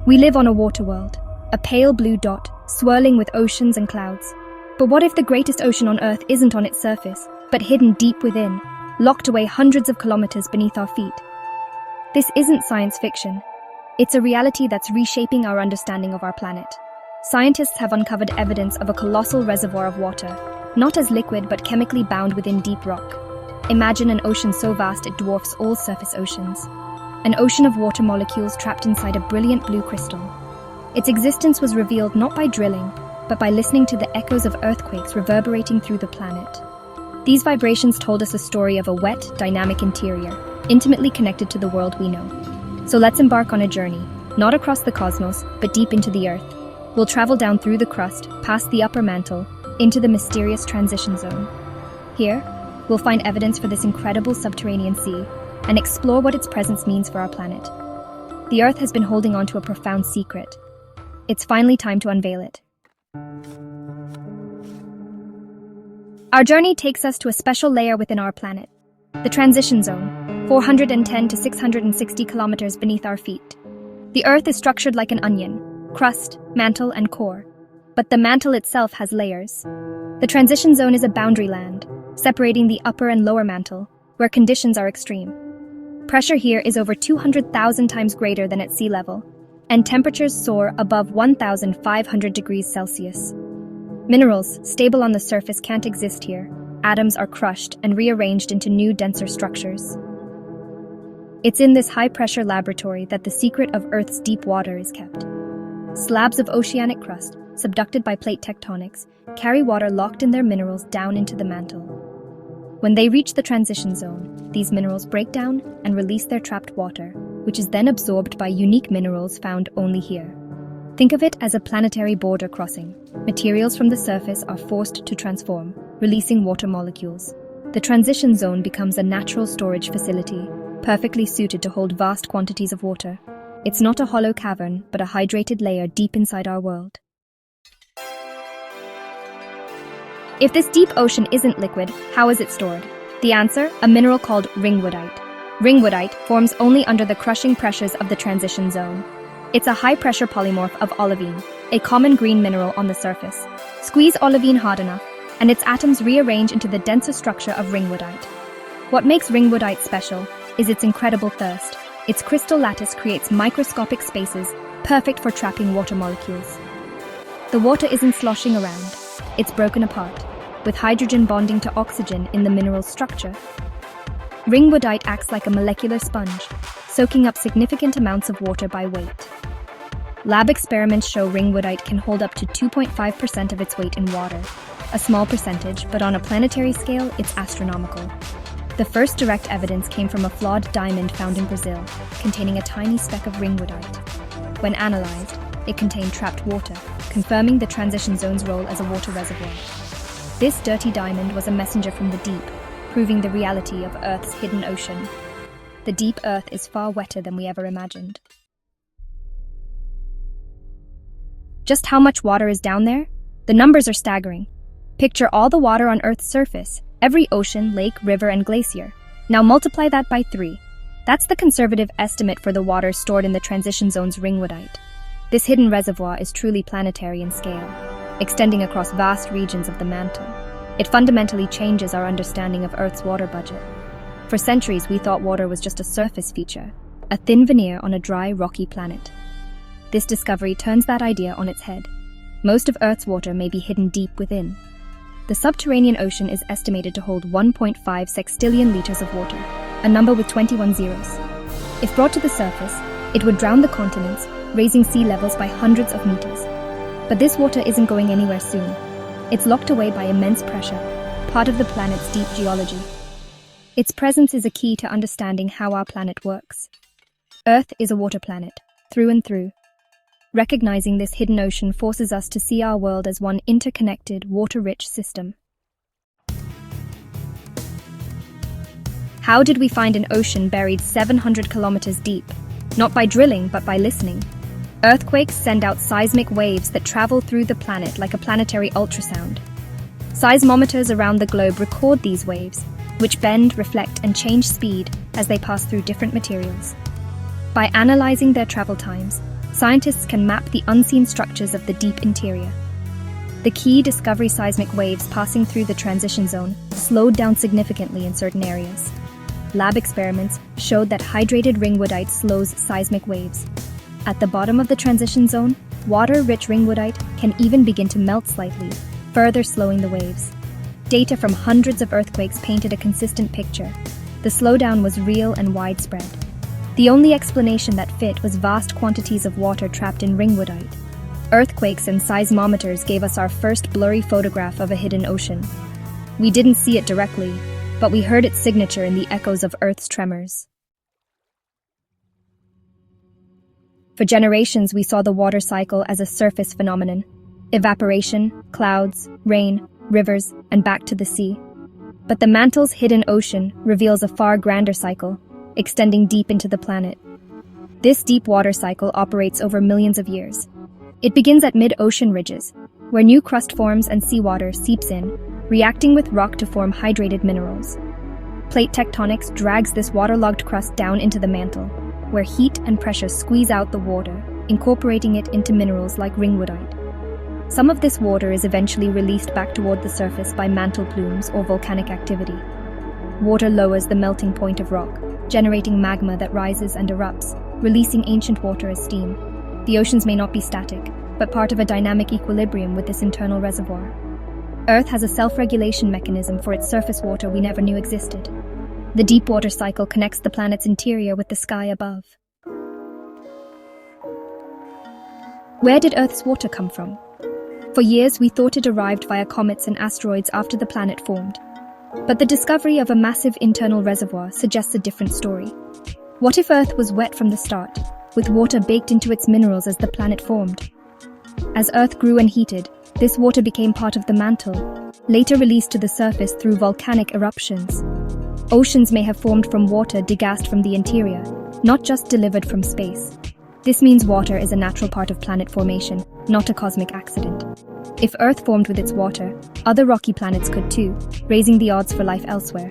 We live on a water world, a pale blue dot, swirling with oceans and clouds. But what if the greatest ocean on Earth isn't on its surface, but hidden deep within, locked away hundreds of kilometers beneath our feet? This isn't science fiction. It's a reality that's reshaping our understanding of our planet. Scientists have uncovered evidence of a colossal reservoir of water, not as liquid but chemically bound within deep rock. Imagine an ocean so vast it dwarfs all surface oceans. An ocean of water molecules trapped inside a brilliant blue crystal. Its existence was revealed not by drilling, but by listening to the echoes of earthquakes reverberating through the planet. These vibrations told us a story of a wet, dynamic interior, intimately connected to the world we know. So let's embark on a journey, not across the cosmos, but deep into the Earth. We'll travel down through the crust, past the upper mantle, into the mysterious transition zone. Here, we'll find evidence for this incredible subterranean sea and explore what its presence means for our planet. The Earth has been holding on to a profound secret. It's finally time to unveil it. Our journey takes us to a special layer within our planet, the transition zone, 410 to 660 kilometers beneath our feet. The Earth is structured like an onion, crust, mantle, and core. But the mantle itself has layers. The transition zone is a boundary land, separating the upper and lower mantle, where conditions are extreme. Pressure here is over 200,000 times greater than at sea level, and temperatures soar above 1,500 degrees Celsius. Minerals, stable on the surface, can't exist here. Atoms are crushed and rearranged into new, denser structures. It's in this high-pressure laboratory that the secret of Earth's deep water is kept. Slabs of oceanic crust, subducted by plate tectonics, carry water locked in their minerals down into the mantle. When they reach the transition zone, these minerals break down and release their trapped water, which is then absorbed by unique minerals found only here. Think of it as a planetary border crossing. Materials from the surface are forced to transform, releasing water molecules. The transition zone becomes a natural storage facility, perfectly suited to hold vast quantities of water. It's not a hollow cavern, but a hydrated layer deep inside our world. If this deep ocean isn't liquid, how is it stored? The answer? A mineral called ringwoodite. Ringwoodite forms only under the crushing pressures of the transition zone. It's a high-pressure polymorph of olivine, a common green mineral on the surface. Squeeze olivine hard enough, and its atoms rearrange into the denser structure of ringwoodite. What makes ringwoodite special is its incredible thirst. Its crystal lattice creates microscopic spaces, perfect for trapping water molecules. The water isn't sloshing around. It's broken apart, with hydrogen bonding to oxygen in the mineral's structure. Ringwoodite acts like a molecular sponge, soaking up significant amounts of water by weight. Lab experiments show ringwoodite can hold up to 2.5% of its weight in water. A small percentage, but on a planetary scale, it's astronomical. The first direct evidence came from a flawed diamond found in Brazil, containing a tiny speck of ringwoodite. When analyzed, it contained trapped water, confirming the transition zone's role as a water reservoir. This dirty diamond was a messenger from the deep, proving the reality of Earth's hidden ocean. The deep Earth is far wetter than we ever imagined. Just how much water is down there? The numbers are staggering. Picture all the water on Earth's surface, every ocean, lake, river, and glacier. Now multiply that by 3. That's the conservative estimate for the water stored in the transition zone's ringwoodite. This hidden reservoir is truly planetary in scale, extending across vast regions of the mantle. It fundamentally changes our understanding of Earth's water budget. For centuries, we thought water was just a surface feature, a thin veneer on a dry, rocky planet. This discovery turns that idea on its head. Most of Earth's water may be hidden deep within. The subterranean ocean is estimated to hold 1.5 sextillion liters of water, a number with 21 zeros. If brought to the surface, it would drown the continents, raising sea levels by hundreds of meters. But this water isn't going anywhere soon. It's locked away by immense pressure, part of the planet's deep geology. Its presence is a key to understanding how our planet works. Earth is a water planet, through and through. Recognizing this hidden ocean forces us to see our world as one interconnected, water-rich system. How did we find an ocean buried 700 kilometers deep? Not by drilling, but by listening. Earthquakes send out seismic waves that travel through the planet like a planetary ultrasound. Seismometers around the globe record these waves, which bend, reflect, and change speed as they pass through different materials. By analyzing their travel times, scientists can map the unseen structures of the deep interior. The key discovery: seismic waves passing through the transition zone slowed down significantly in certain areas. Lab experiments showed that hydrated ringwoodite slows seismic waves. At the bottom of the transition zone, water-rich ringwoodite can even begin to melt slightly, further slowing the waves. Data from hundreds of earthquakes painted a consistent picture. The slowdown was real and widespread. The only explanation that fit was vast quantities of water trapped in ringwoodite. Earthquakes and seismometers gave us our first blurry photograph of a hidden ocean. We didn't see it directly, but we heard its signature in the echoes of Earth's tremors. For generations, we saw the water cycle as a surface phenomenon: evaporation, clouds, rain, rivers, and back to the sea. But the mantle's hidden ocean reveals a far grander cycle, extending deep into the planet. This deep water cycle operates over millions of years. It begins at mid-ocean ridges, where new crust forms and seawater seeps in, reacting with rock to form hydrated minerals. Plate tectonics drags this waterlogged crust down into the mantle, where heat and pressure squeeze out the water, incorporating it into minerals like ringwoodite. Some of this water is eventually released back toward the surface by mantle plumes or volcanic activity. Water lowers the melting point of rock, generating magma that rises and erupts, releasing ancient water as steam. The oceans may not be static, but part of a dynamic equilibrium with this internal reservoir. Earth has a self-regulation mechanism for its surface water we never knew existed. The deep water cycle connects the planet's interior with the sky above. Where did Earth's water come from? For years, we thought it arrived via comets and asteroids after the planet formed. But the discovery of a massive internal reservoir suggests a different story. What if Earth was wet from the start, with water baked into its minerals as the planet formed? As Earth grew and heated, this water became part of the mantle, later released to the surface through volcanic eruptions. Oceans may have formed from water degassed from the interior, not just delivered from space. This means water is a natural part of planet formation, not a cosmic accident. If Earth formed with its water, other rocky planets could too, raising the odds for life elsewhere.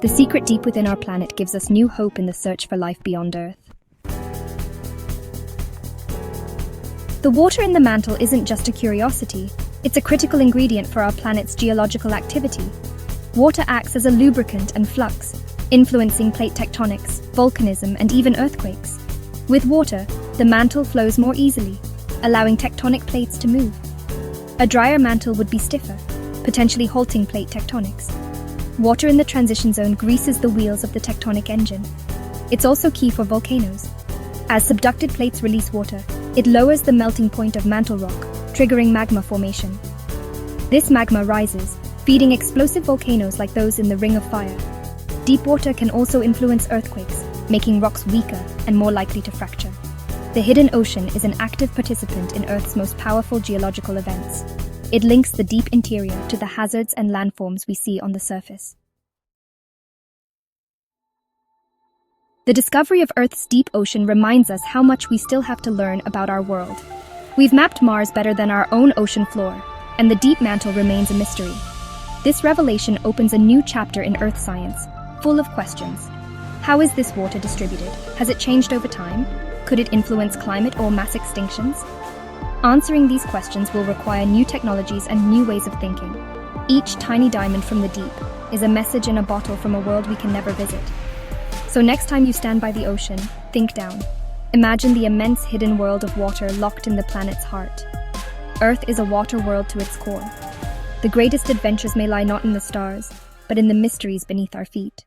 The secret deep within our planet gives us new hope in the search for life beyond Earth. The water in the mantle isn't just a curiosity, it's a critical ingredient for our planet's geological activity. Water acts as a lubricant and flux, influencing plate tectonics, volcanism, and even earthquakes. With water, the mantle flows more easily, allowing tectonic plates to move. A drier mantle would be stiffer, potentially halting plate tectonics. Water in the transition zone greases the wheels of the tectonic engine. It's also key for volcanoes. As subducted plates release water, it lowers the melting point of mantle rock, triggering magma formation. This magma rises, feeding explosive volcanoes like those in the Ring of Fire. Deep water can also influence earthquakes, making rocks weaker and more likely to fracture. The hidden ocean is an active participant in Earth's most powerful geological events. It links the deep interior to the hazards and landforms we see on the surface. The discovery of Earth's deep ocean reminds us how much we still have to learn about our world. We've mapped Mars better than our own ocean floor, and the deep mantle remains a mystery. This revelation opens a new chapter in Earth science, full of questions. How is this water distributed? Has it changed over time? Could it influence climate or mass extinctions? Answering these questions will require new technologies and new ways of thinking. Each tiny diamond from the deep is a message in a bottle from a world we can never visit. So next time you stand by the ocean, think down. Imagine the immense hidden world of water locked in the planet's heart. Earth is a water world to its core. The greatest adventures may lie not in the stars, but in the mysteries beneath our feet.